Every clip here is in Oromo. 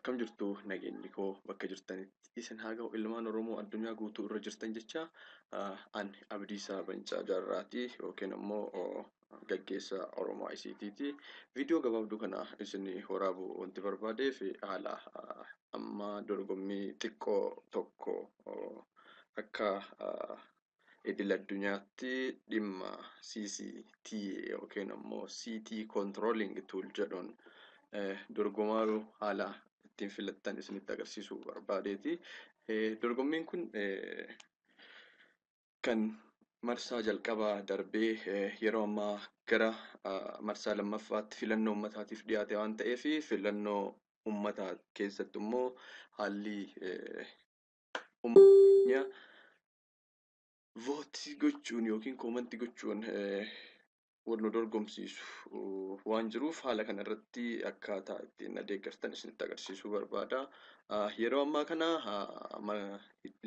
akkam jirtu nageenyi koo bakka jirtanitti isin haa ga'u ilmaan Oromoo addunyaa guutuu irra jirtan jecha ani Abdiisaa Bancaa Jaarraati yookiin immoo gaggeessaa Oromoo ICT'ti. Viidiyoo gabaabduu kana isin waraabuu wanti barbaadeef haala amma dorgommii xiqqoo tokko akka idil addunyaatti dhimma CCT yookiin immoo CT Controlling Tool jedhuun dorgomaa haala ittiin filattan isinitti agarsiisuu barbaadeeti. Dorgommiin kun kan marsaa jalqabaa darbee yeroo ammaa gara marsaa lammaffaatti filannoo uummataatiif dhiyaate waan ta'eef filannoo uummataa keessatti immoo haalli uummatni vootii gochuun yookiin koomantii gochuun warra dorgomsiisu waan jiruuf haala kana irratti akkaataa ittiin deeggartan isinitti agarsiisuu barbaada. Yeroo ammaa kana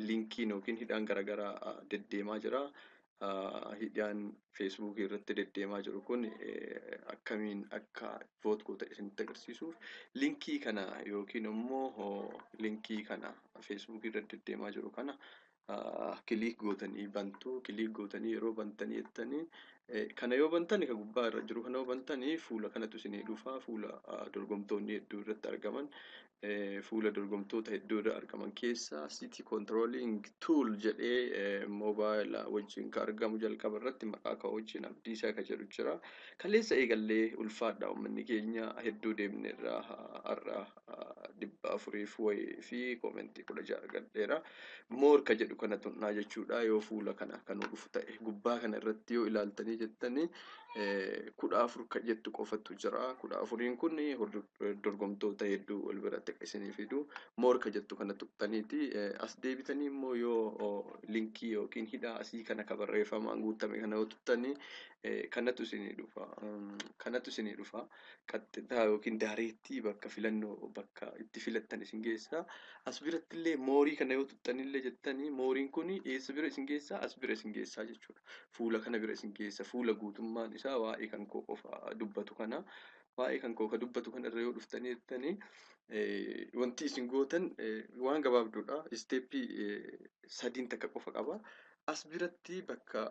linkiin yookiin hidhaan garaagaraa deddeemaa jira. Hidhaan Facebook irratti deddeemaa jiru kun akkamiin akka voot gootan isinitti agarsiisuuf linkii kana yookiin immoo linkii kana Facebook irratti deddeemaa jiru kana kiliik gootanii bantu. Kiliik gootanii yeroo bantanii jettanii kana yoo bantan kan gubbaa irra jiru kana yoo bantanii fuula kanatu isinii dhufa. Fuula dorgomtoonni hedduu irratti argaman fuula dorgomtoota hedduu irra argaman keessaa CT Controlling Tool jedhee moobaayila wajjin kan argamu jalqaba irratti maqaa kan wajjin Abdiisaa kan jedhu jira. Kaleessa eegallee ulfaadha uummanni keenya hedduu deemne irraa har'a 400 wayii fi koomentii 16 argadheera. Moor kan jedhu kana tunnaa jechuudha yoo fuula kana kan dhufu ta'e gubbaa kana irratti yoo ilaaltanii jettanii 14 kan jettu qofatu jira. 14 kun dorgomtoota hedduu wal biratti isinii fidu. Moor kan jettu kana tuqxaniiti as deebitanii immoo yoo linkii yookiin hidhaa asii kana kan barreeffamaan guutame kana yoo tuqxanii kanatu isinii dhufa. Kanatu isinii dhufa. Qaxxitaa yookiin daareettii bakka filannoo bakka itti filattan isin geessa. As biratti illee moorii kana yoo tuqxanillee jettanii mooriin kun eessa bira isin geessaa? As bira isin geessaa jechuudha. Fuula kana bira isin geessa. Fuula guutummaan isaa waa'ee kan koo qofa dubbatu kana. Waa'ee kan koo dubbatu kanarra yoo dhuftanii jettanii wanti isin gootan waan gabaabduudha. Isteeppii 3 takka qofa qaba. As biratti bakka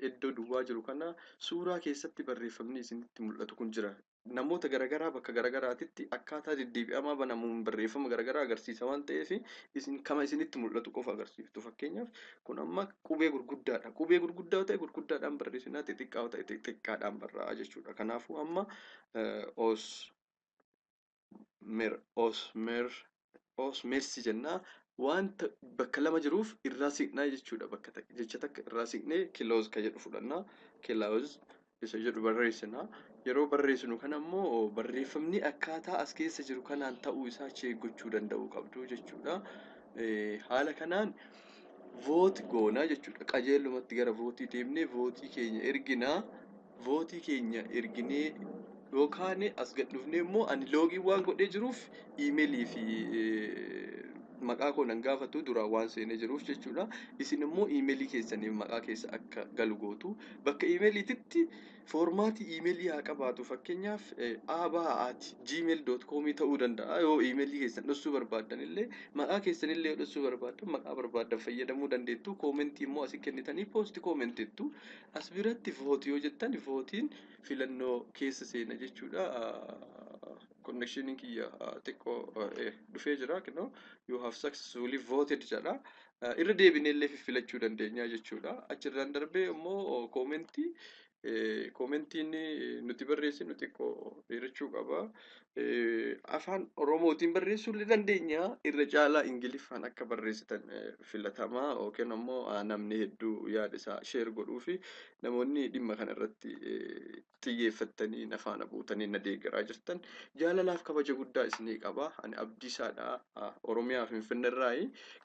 iddoo duwwaa jiru kana suuraa keessatti barreeffamni isinitti mul'atu kun jira. Namoota garaagaraa bakka garaagaraatitti akkaataa deddeebi'amaa banamuun barreeffama garaagaraa agarsiisa waan ta'eef isin kama isinitti mul'atu qofa agarsiiftu. Fakkeenyaaf kun amma qubee gurguddaadha. Qubee gurguddaa ta'e gurguddaadhaan barreessinaa, xixiqqaa ta'e xixiqqaadhaan barraa'a jechuudha. Kanaafuu amma osmersi jennaa wanta bakka lama jiruuf irraa siqnaa jechuudha. Bakka jecha takka irraa siqnee kilooz kan jedhu fudhannaa. Kilooz isa jedhu barreessinaa. Yeroo barreessinu kana immoo barreeffamni akkaataa as keessa jiru kanaan ta'uu isaa gochuu danda'uu qabdu jechuudha. Haala kanaan voot goonaa jechuudha. Qajeelumatti gara vootii deemnee vootii keenya erginaa. Vootii keenya erginee yookaan as gad dhufnee immoo ani loogii waan godhee jiruuf iimeelii fi maqaa koo nan gaafatu duraan waan seenee jiruuf jechuudha. Isin immoo iimeelii keessaniif maqaa keessa akka galu gootu. Bakka iimeeliititti foormaatii iimeelii haa qabaatu. Fakkeenyaaf abaa@gmail.com ta'uu danda'a. Yoo iimeelii keessan dhoksuu barbaadan illee maqaa keessanillee yoo dhoksuu barbaadan maqaa barbaadan fayyadamuu dandeettu. Koomentii immoo asii kennitanii poosti koomentettu. As biratti voot yoo jettan vootiin filannoo keessa seena jechuudha. Connectioning kiyya xiqqoo dhufee jira. You have successfully voted jedha. Irra deebinellee filachuu dandeenya jechuudha. Achirraan darbee immoo koomentiin nuti barreessinu xiqqoo dheerachuu qaba. Afaan Oromootiin barreessuu dandeenya. Irra caalaa Ingiliffaan akka barreessitan filatamaa yookiin immoo namni hedduu yaada isaa sheer godhuu fi namoonni dhimma kana irratti xiyyeeffatanii nafaana buutanii na deeggaraa jirtan jaalalaaf kabaja guddaa isinii qaba. Ani Abdiisaadha. Oromiyaa Finfinneerraa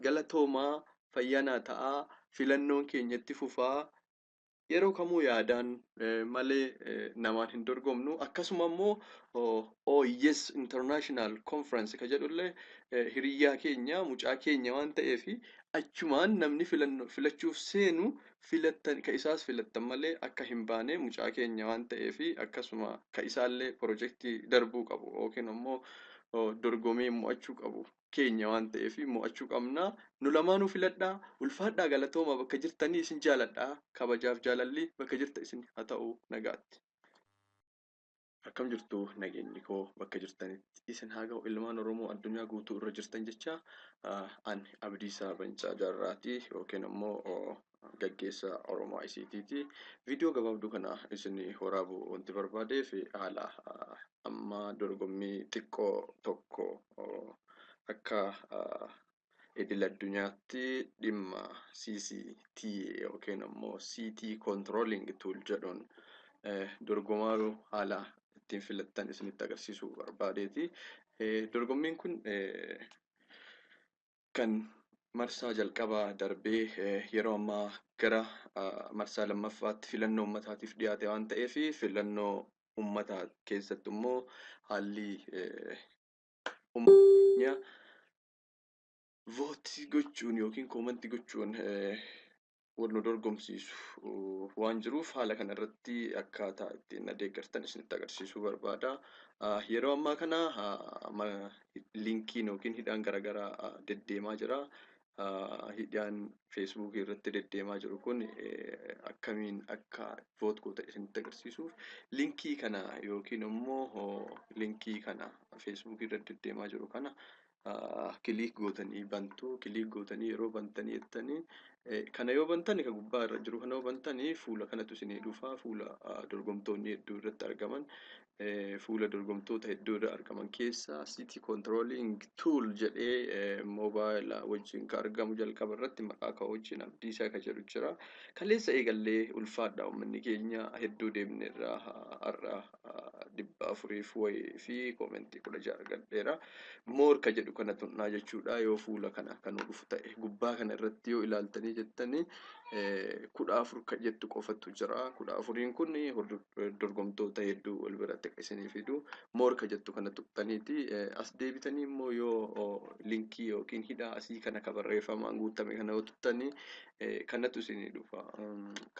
galatoomaa fayyanaa ta'aa filannoon keenyatti fufaa. Yeroo kamuu yaadaan malee namaan hin dorgomnu. Akkasuma immoo OYS International Conference kan jedhullee hiriyyaa keenya mucaa keenya waan ta'eef achumaan namni filachuuf seenu filattan ka isaas filattan malee akka hin baane mucaa keenya waan ta'eef akkasuma ka isaallee piroojeektii darbuu qabu yookiin immoo dorgomee mo'achuu qabu keenya waan ta'eef mo'achuu qabna. Nu lamaanuu filadhaa ulfaadhaa galatooma bakka jirtanii isin jaaladhaa kabajaaf jaalalli bakka jirta isin haa ta'u nagaatti. Akkam jirtu nageenyi koo bakka jirtanitti isin haa ga'u ilmaan Oromoo addunyaa guutuu irra jirtan jecha ani Abdiisaa Bancaa Jaarraati yookiin immoo gaggeessaa Oromoo ICT'ti. Viidiyoo gabaabduu kana isin waraabuu wanti barbaadeef haala amma dorgommii xiqqoo tokko akka idil addunyaatti dhimma CCTA yookiin immoo CT Controlling Tool jedhuun dorgomaaru haala ittiin filattan isinitti agarsiisuu barbaadeeti. Dorgommiin kun kan marsaa jalqabaa darbee yeroo ammaa gara marsaa lammaffaatti filannoo uummataatiif dhiyaate waan ta'eef filannoo uummataa keessatti immoo haalli uummatni vootii gochuun yookiin koomantii gochuun wal nu dorgomsiisu waan jiruuf haala kana irratti akkaataa ittiin deeggartan isinitti agarsiisuu barbaada. Yeroo ammaa kana linkiin yookiin hidhaan garaagaraa deddeemaa jira. Hidhaan feesbuukii irratti deddeemaa jiru kun akkamiin akka voot gootan isinitti agarsiisuuf linkii kana yookiin immoo linkii kana feesbuukii irratti deddeemaa jiru kana kiliik gootanii bantu. Kiliik gootanii yeroo bantanii jettanii kana yoo bantan kan gubbaa irra jiru kana yoo bantanii fuula kanatu isinii dhufa. Fuula dorgomtoonni hedduu irratti argaman. Fuula dorgomtoota hedduu irra argaman keessaa CT Controlling Tool jedhee moobaayila wajjin kan argamu jalqaba irratti maqaa kan wajjin Abdiisaa kan jedhu jira. Kaleessa eegallee ulfaadhaa uummanni keenya hedduu deemne irraa har'a 400 wayii fi koomentii 16 argadheera. Moor kan jedhu kana tunnaa jechuudha. Yoo fuula kana kan dhufu ta'e gubbaa kana irratti yoo ilaaltanii jettanii 14 kan jettu qofatu jira. 14 kun dorgomtoota hedduu wal biratti akka isinii fidu. Moor kan jettu kana tuqxaniiti. As deebitanii immoo yoo linkii yookiin hidhaa asii kana kan barreeffamaan guutame kana yoo tuqxanii kanatu isinii dhufa.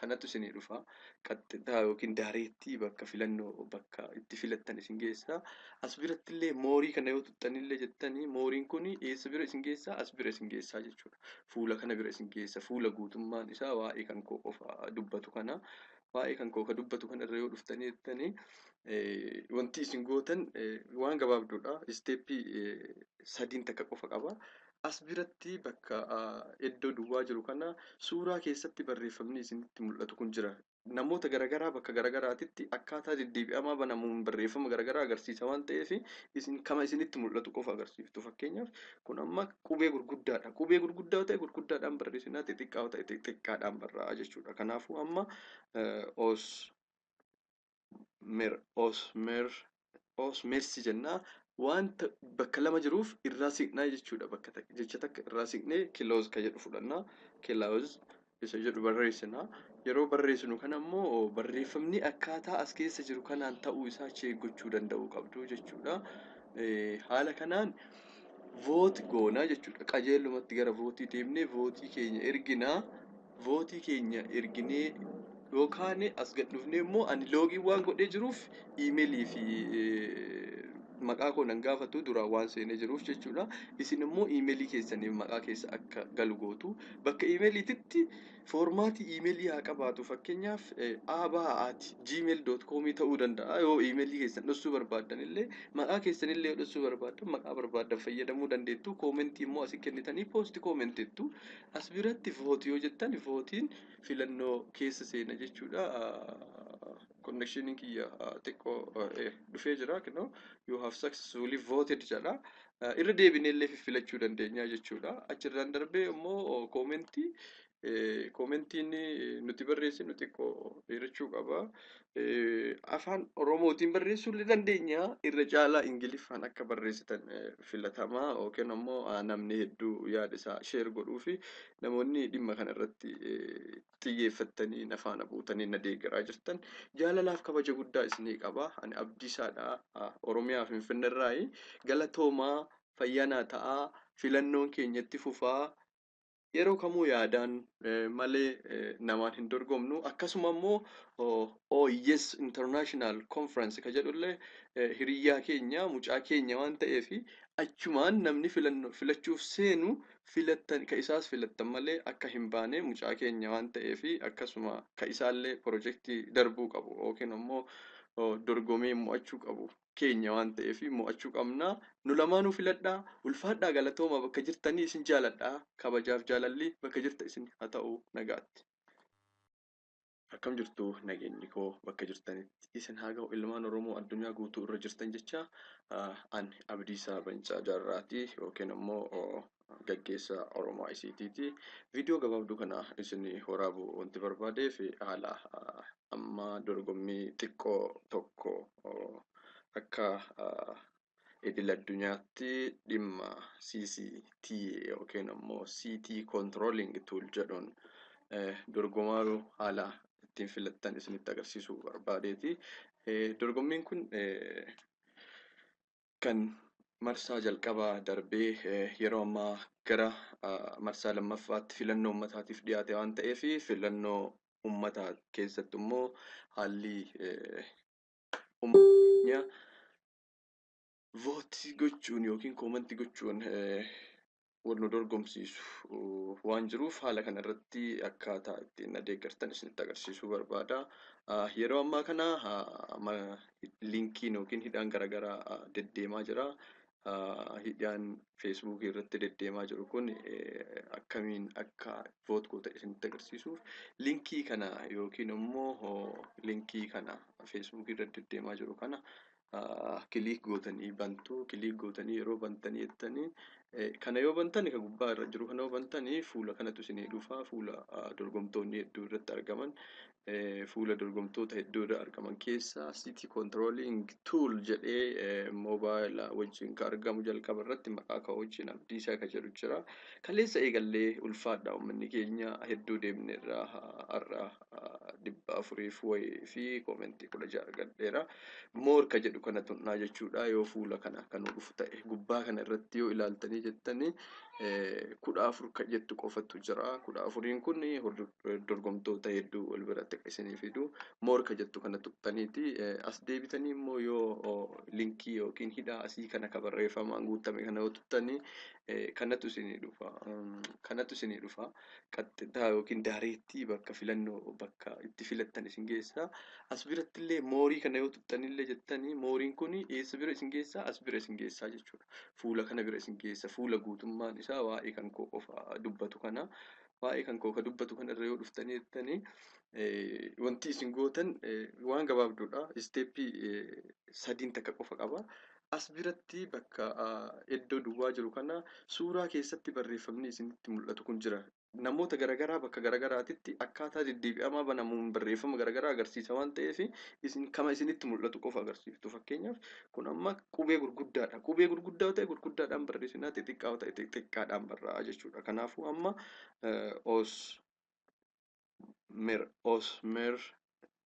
Kanatu isinii dhufa. Qaxxitaa yookiin daareettii bakka filannoo bakka itti filattan isin geessa. As biratti illee moorii kana yoo tuqxanillee jettanii mooriin kun eessa bira isin geessaa? As bira isin geessaa jechuudha. Fuula kana bira isin geessa. Fuula guutummaan isaa waa'ee kan koo qofa dubbatu kana. Waa'ee kan koo kan dubbatu kana irra yoo dhuftanii jettanii wanti isin gootan waan gabaabduudha. Isteeppii 3 takka qofa qaba. As biratti bakka iddoo duwwaa jiru kana suuraa keessatti barreeffamni isinitti mul'atu kun jira. Namoota garaagaraa bakka garaagaraatitti akkaataa deddeebi'amaa banamuun barreeffama garaagaraa agarsiisa waan ta'eef isin kama isinitti mul'atu qofa agarsiiftu. Fakkeenyaaf kun amma qubee gurguddaadha. Qubee gurguddaa ta'e gurguddaadhaan barreessinaa xixiqqaa ta'e xixiqqaadhaan barraa jechuudha. Kanaafuu amma osmersi jennaa wanta bakka lama jiruuf irraa siqnaa jechuudha. Bakka jecha takka irraa siqnee kilooz kan jedhu fudhannaa. Kilooz isa jedhu barreessinaa. Yeroo barreessinu kana immoo barreeffamni akkaataa as keessa jiru kanaan ta'uu isaa gochuu danda'uu qabdu jechuudha. Haala kanaan voot goonaa jechuudha. Qajeelumatti gara vootii deemnee vootii keenya erginaa. Vootii keenya erginee yookaan as gad dhufnee immoo ani loogii waan godhee jiruuf iimeelii fi maqaa koo nan gaafatu duraan waan seenee jiruuf jechuudha. Isin immoo iimeelii keessaniif maqaa keessa akka galu gootu. Bakka iimeeliititti foormaatii iimeelii haa qabaatu. Fakkeenyaaf gmail.com ta'uu danda'a. Yoo iimeelii keessan dhoksuu barbaaddan illee maqaa keessanillee yoo dhoksuu barbaaddan maqaa barbaaddan fayyadamuu dandeettu. Koomentii immoo asii kennitanii poosti koomenteettu. As biratti vootii yoo jettan vootiin filannoo keessa seena jechuudha. Connectioning kiyya xiqqoo dhufee jira. You have successfully voted jedha. Irra deebinee illee filachuu dandeenya jechuudha. Achirraan darbee immoo koomentiin nuti barreessinu xiqqoo dheerachuu qaba. Afaan Oromootiin barreessuu illee dandeenya. Irra caalaa Ingiliffaan akka barreessitan filatamaa yookiin immoo namni hedduu yaada isaa sheer godhuu fi namoonni dhimma kana irratti xiyyeeffatanii na faana buutanii na deeggaraa jirtan jaalalaaf kabaja guddaa isinii qaba. Ani Abdiisaadha. Oromiyaa Finfinneerraayi. Galatoomaa fayyaa naa ta'aa. Filannoon keenyatti fufaa. yeroo kamuu yaadaan malee namaan hin dorgomnu. Akkasuma immoo OYS International Conference ka jedhullee hiriyyaa keenya mucaa keenya waan ta'eef achumaan namni filachuuf seenu ka isaas filattan malee akka hin baane mucaa keenya waan ta'eef akkasuma ka isaallee pirojektii darbuu qabu yookiin immoo dorgomee mo'achuu qabu keenya waan ta'eef mo'achuu qabna. Nu lamaanuu filadhaa ulfaadhaa galatooma bakka jirtanii isin jaaladhaa kabajaaf jaalalli bakka jirta isin haa ta'u nagaatti. Akkam jirtu nageenyi koo bakka jirtanitti isin haa ga'u ilmaan Oromoo addunyaa guutuu irra jirtan jecha ani Abdiisaa Bancaa Jaarraati yookiin immoo gaggeessaa Oromoo ICT'ti. Viidiyoo gabaabduu kana isin waraabuu wanti barbaadeef haala amma dorgommii xiqqoo tokko akka idil addunyaatti dhimma CCT yookiin immoo CT Controlling Tool jedhuun dorgomaaru haala ittiin filattan isinitti agarsiisuu barbaadeeti. Dorgommiin kun kan marsaa jalqabaa darbee yeroo ammaa gara marsaa lammaffaatti filannoo uummataatiif dhiyaate waan ta'eef filannoo uummataa keessatti immoo haalli uummatni vootii gochuun yookiin koomantii gochuun wal nu dorgomsiisu waan jiruuf haala kanarratti akkaataa ittiin deeggartan isinitti agarsiisuu barbaada. Yeroo ammaa kana linkiin yookiin hidhaan garaagaraa deddeemaa jira. Hidhaan feesbuukii irratti deddeemaa jiru kun akkamiin akka voot gootan isinitti agarsiisuuf linkii kana yookiin immoo linkii kana feesbuukii irratti deddeemaa jiru kana kiliik gootanii bantu. Kiliik gootanii yeroo bantanii jettanii kana yoo bantan kan gubbaa irra jiru kana yoo bantanii fuula kanatu isinii dhufa. Fuula dorgomtoonni hedduu irratti argaman fuula dorgomtoota hedduu irra argaman keessaa CT Controlling Tool jedhee moobaayila wajjin kan argamu jalqaba irratti maqaa kan wajjin Abdiisaa kan jedhu jira. Kaleessa eegallee ulfaadhaa uummanni keenya hedduu deemne irraa har'a 400 wayii fi koomentii 16 argadheera. Moor ka jedhu kana tunnaa jechuudha. Yoo fuula kana kan dhufu ta'e gubbaa kana irratti yoo ilaaltanii jettanii 14 kan jettu qofatu jira. 14 kun dorgomtoota hedduu wal biratti isinii fidu. Moor ka jettu kana tuqxaniiti. As deebitanii immoo yoo linkii yookiin hidhaa asii kana ka barreeffamaan guutame kana yoo tuqxanii kanatu isinii dhufa. Kanatu isinii dhufa. Qaxxitaa yookiin daareettii bakka filannoo bakka itti filattan isin geessa. As biratti illee moorii kana yoo tuqxanillee jettanii mooriin kun eessa bira isin geessa? As bira isin geessa jechuudha. Fuula kana bira isin geessa. Fuula guutummaan isaa waa'ee kan koo qofa dubbatu kana. Waa'ee kan koo ka dubbatu kana irra yoo dhuftanii jettanii wanti isin gootan waan gabaabduudha. Isteeppii 3 takka qofa qaba. As biratti bakka iddoo duwwaa jiru kana suuraa keessatti barreeffamni isinitti mul'atu kun jira. Namoota garaagaraa bakka garaagaraatitti akkaataa deddeebi'amaa banamuun barreeffama garaagaraa agarsiisa waan ta'eef kama isinitti mul'atu qofa agarsiiftu. Fakkeenyaaf kun amma qubee gurguddaadha. Qubee gurguddaa ta'e gurguddaadhaan barreessinaa, xixiqqaa ta'e xixiqqaadhaan barraa'a jechuudha. Kanaafuu amma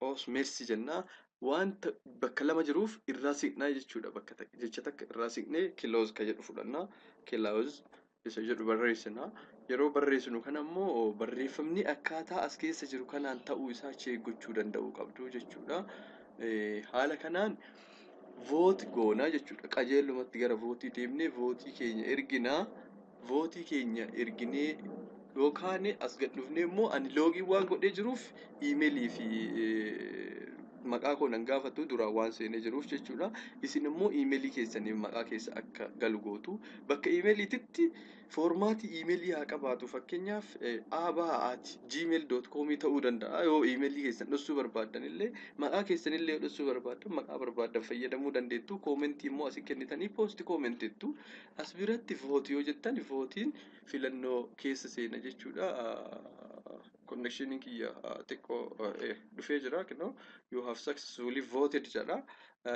osmersi jennaa wanta bakka lama jiruuf irraa siqnaa jechuudha. Bakka jecha takka irraa siqnee kilooz ka jedhu fudhannaa. Kilooz isa jedhu barreessinaa. Yeroo barreessinu kana immoo barreeffamni akkaataa as keessa jiru kanaan ta'uu isaa gochuu danda'uu qabdu jechuudha. Haala kanaan voot goonaa jechuudha. Qajeelumatti gara vootii deemnee vootii keenya erginaa. Vootii keenya erginee yookaan as gad dhufnee immoo ani loogii waan godhee jiruuf iimeelii fi maqaa koo nan gaafatu duraan waan seenee jiruuf jechuudha. Isin immoo iimeelii keessaniif maqaa keessa akka galu gootu. Bakka iimeeliititti foormaatii iimeelii haa qabaatu. Fakkeenyaaf abaa@gmail.com ta'uu danda'a. Yoo iimeelii keessan dhoksuu barbaaddan illee maqaa keessanillee yoo dhoksuu barbaaddan maqaa barbaaddan fayyadamuu dandeettu. Koomentii immoo asii kennitanii poosti koomenteettu. As biratti vootii yoo jettan vootiin filannoo keessa seena jechuudha. Connectioning kiyya xiqqoo dhufee jira. You have successfully voted jedha.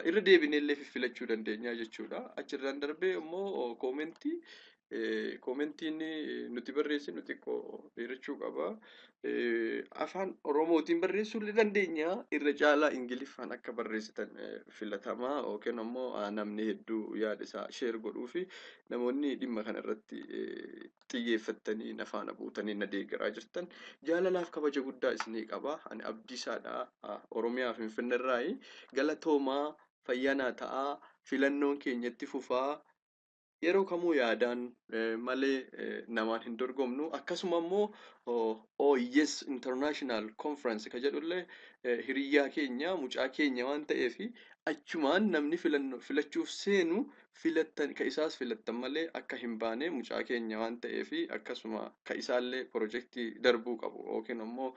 Irra deebinee illee filachuu dandeenya jechuudha. Achirraan darbee immoo koomentii Koomentiin nuti barreessinu xiqqoo dheerachuu qaba. Afaan Oromootiin barreessuu illee dandeenya. Irra caalaa Ingiliffaan akka barreessitan filatamaa yookiin ammoo namni hedduu yaada isaa sheer godhuu fi namoonni dhimma kanarratti xiyyeeffattanii na faana buutanii na deeggaraa jirtan jaalalaaf kabaja guddaa isinii qaba. Ani Abdiisaadha. Oromiyaa Finfinneerraayi. Galatoomaa fayyanaa ta'aa filannoon keenyatti fufaa. Yeroo kamuu yaadaan malee namaan hin dorgomnu. Akkasuma immoo OYS International Conference kan jedhullee hiriyyaa keenya mucaa keenya waan ta'eef achumaan namni filachuuf seenu ka isaas filattan malee akka hin baane mucaa keenya waan ta'eef akkasuma ka isaallee pirojektii darbuu qabu yookiin immoo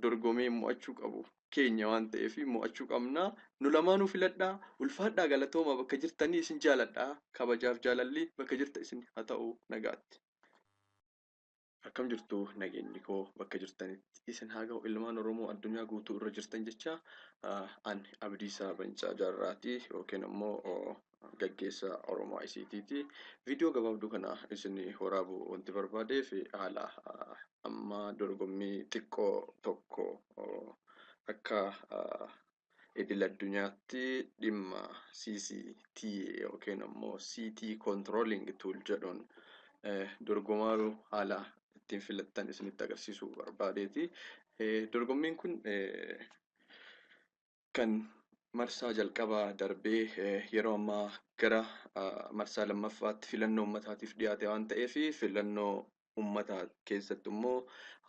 dorgomee mo'achuu qabu keenya waan ta'eef mo'achuu qabna. Nu lamaanuu filadhaa. Ulfaadhaa galatooma bakka jirtanii isin jaaladhaa. Kabajaaf jaalalli bakka jirta isin haa ta'u nagaatti. Akkam jirtu nageenyi koo bakka jirtanitti isin haa ga'u ilmaan Oromoo addunyaa guutuu irra jirtan jecha ani Abdiisaa Bancaa Jaarraati yookiin immoo gaggeessaa Oromoo ICT'ti. Viidiyoo gabaabduu kana isin waraabuu wanti barbaadeef haala amma dorgommii xiqqoo tokko akka idil addunyaatti dhimma CCT yookiin immoo CT Controlling Tool jedhuun dorgomaaru haala ittiin filattan isinitti agarsiisuu barbaadeeti. Dorgommiin kun kan marsaa jalqabaa darbee yeroo ammaa gara marsaa lammaffaatti filannoo uummataatiif dhiyaate waan ta'eef filannoo uummataa keessatti immoo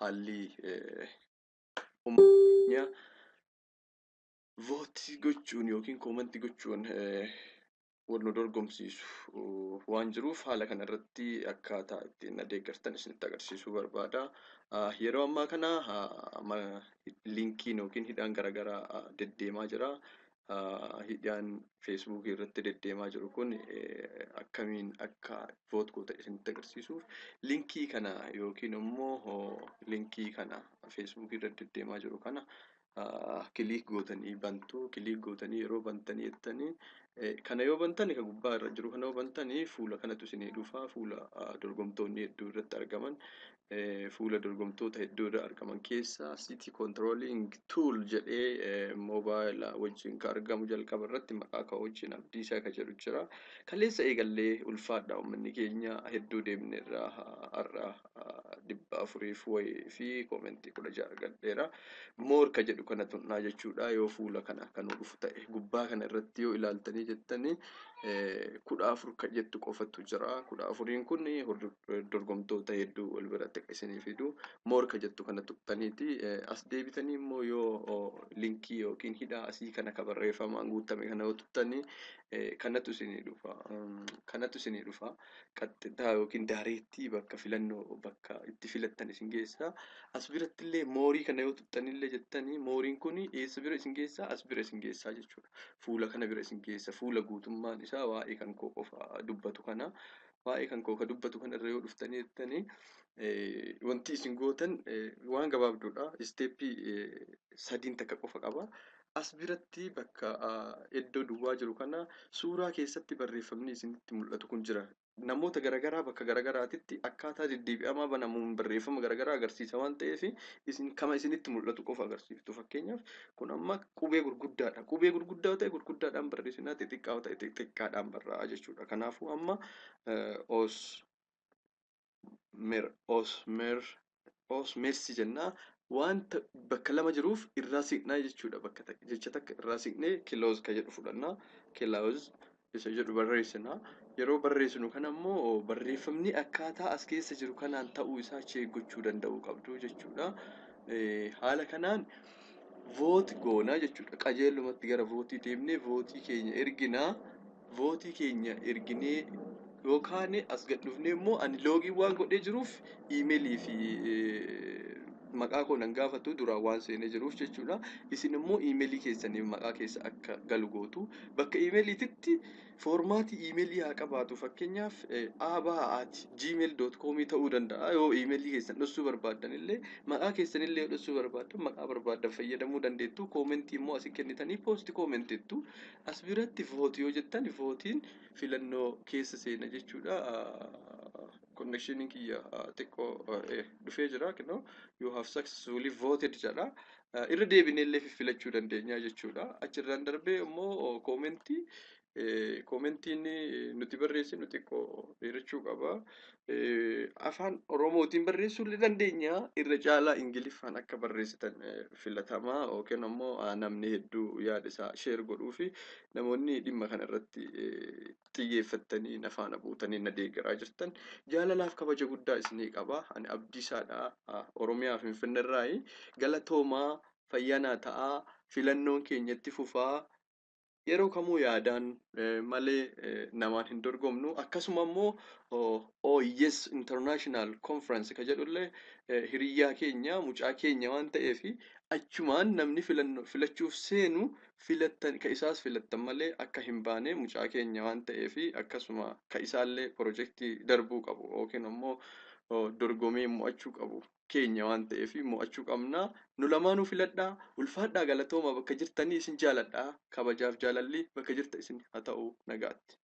haalli uummatni vootii gochuun yookiin koomentii gochuun wal nu dorgomsiisu waan jiruuf haala kanarratti akkaataa ittiin deeggartan isinitti agarsiisuu barbaada. Yeroo ammaa kana linkiin yookiin hidhaan garaagaraa deddeemaa jira. Hidhaan Facebook irratti deddeemaa jiru kun akkamiin akka voot gootan isinitti agarsiisuuf linkii kana yookiin immoo linkii kana Facebook irratti deddeemaa jiru kana kiliik gootanii bantu. Kiliik gootanii yeroo bantanii jettanii kana yoo bantanii kan gubbaa irra jiru kana yoo bantanii fuula kanatu isinii dhufa. Fuula dorgomtoonni hedduu irratti argaman. Fuula dorgomtoota hedduu irra argaman keessaa CT Controlling Tool jedhee moobaayila wajjin kan argamu jalqaba irratti maqaa kan wajjin Abdiisaa kan jedhu jira. Kaleessa eegallee ulfaadhaa uummanni keenya hedduu deemne irraa har'a 400 wayii fi koomentii 16 argadheera. Moor kan jedhu kana tunnaa jechuudha yoo fuula kana kan dhufu ta'e gubbaa kana irratti yoo ilaaltanii jettanii 14 kan jettu qofatu jira. 14 kun dorgomtoota hedduu wal biratti isinii fidu. Moor kan jettu kana tuqxaniiti as deebitanii immoo yoo linkii yookiin hidhaa asii kana kan barreeffamaan guutame kana yoo tuqxanii kanatu isinii dhufa. Kanatu isinii dhufa. Qaxxitaa yookiin daareettii bakka filannoo bakka itti filattan isin geessa. As biratti illee moorii kana yoo tuqxanillee jettanii mooriin kun eessa bira isin geessaa? As bira isin geessaa jechuudha. Fuula kana bira isin geessa. Fuula guutummaan isaa waa'ee kan koo qofa dubbatu kana. Waa'ee kan koo dubbatu kanarra yoo dhuftanii jettanii wanti isin gootan waan gabaabduudha. Isteeppii 3 takka qofa qaba. As biratti bakka iddoo duwwaa jiru kana suuraa keessatti barreeffamni isinitti mul'atu kun jira. Namoota garaagaraa bakka garaagaraatitti akkaataa deddeebi'amaa banamuun barreeffama garaagaraa agarsiisa waan ta'eef isin kama isinitti mul'atu qofa agarsiiftu. Fakkeenyaaf kun amma qubee gurguddaadha. Qubee gurguddaa ta'e gurguddaadhaan barreessinaa xixiqqaa ta'e xixiqqaadhaan barraa'a jechuudha. Kanaafuu amma osmersi jennaa wanta bakka lama jiruuf irraa siqnaa jechuudha. Bakka jecha takka irraa siqnee kilooz kan jedhu fudhannaa. Kilooz isa jedhu barreessinaa. Yeroo barreessinu kana immoo barreeffamni akkaataa as keessa jiru kanaan ta'uu isaa gochuu danda'uu qabdu jechuudha. Haala kanaan voot goonaa jechuudha. Qajeelumatti gara vootii deemnee vootii keenya erginaa. Vootii keenya erginee yookaan as gad dhufnee immoo ani loogii waan godhee jiruuf iimeelii fi maqaa koo nan gaafatu duraan waan seenee jiruuf jechuudha. Isin immoo iimeelii keessanii maqaa keessa akka galu gootu. Bakka iimeeliititti foormaatii iimeelii haa qabaatu. Fakkeenyaaf abaa@gmail.com ta'uu danda'a. Yoo iimeelii keessan dhoksuu barbaaddan illee maqaa keessanillee yoo dhoksuu barbaaddan maqaa barbaaddan fayyadamuu dandeettu. Koomentii immoo asii kennitanii poosti koomentettu. As biratti vootii yoo jettan vootiin filannoo keessa seena jechuudha. connectioning kiyya xiqqoo dhufee jira kunoo you have successfully voted jedha. Irra deebinee illee filachuu dandeenya jechuudha. Achirraan darbee immoo koomentiin nuti barreessinu xiqqoo dheerachuu qaba. Afaan Oromootiin barreessuu illee dandeenya. Irra caalaa Ingiliffaan akka barreessitan filatamaa yookiin immoo namni hedduu yaada isaa sheer godhuu fi namoonni dhimma kana irratti xiyyeeffatanii na faana buutanii na deeggaraa jirtan jaalalaaf kabaja guddaa isinii qaba. Ani Abdiisaadha. Oromiyaa Finfinneerraayi. Galatoomaa fayyanaa ta'aa filannoon keenyatti fufaa. Yeroo kamuu yaadaan malee namaan hin dorgomnu. Akkasuma immoo OYS International Conference kan jedhullee hiriyyaa keenya mucaa keenya waan ta'eef achumaan namni filachuuf seenu kan isaas filattan malee akka hin baane mucaa keenya waan ta'eef akkasuma kan isaallee pirojektii darbuu qabu yookiin immoo dorgomee mo'achuu qabu keenya waan ta'eef mo'achuu qabna. Nu lamaanuu filadhaa. Ulfaadhaa galatooma bakka jirtanii isin jaaladhaa. Kabajaaf jaalalli bakka jirta isin haa ta'u nagaatti.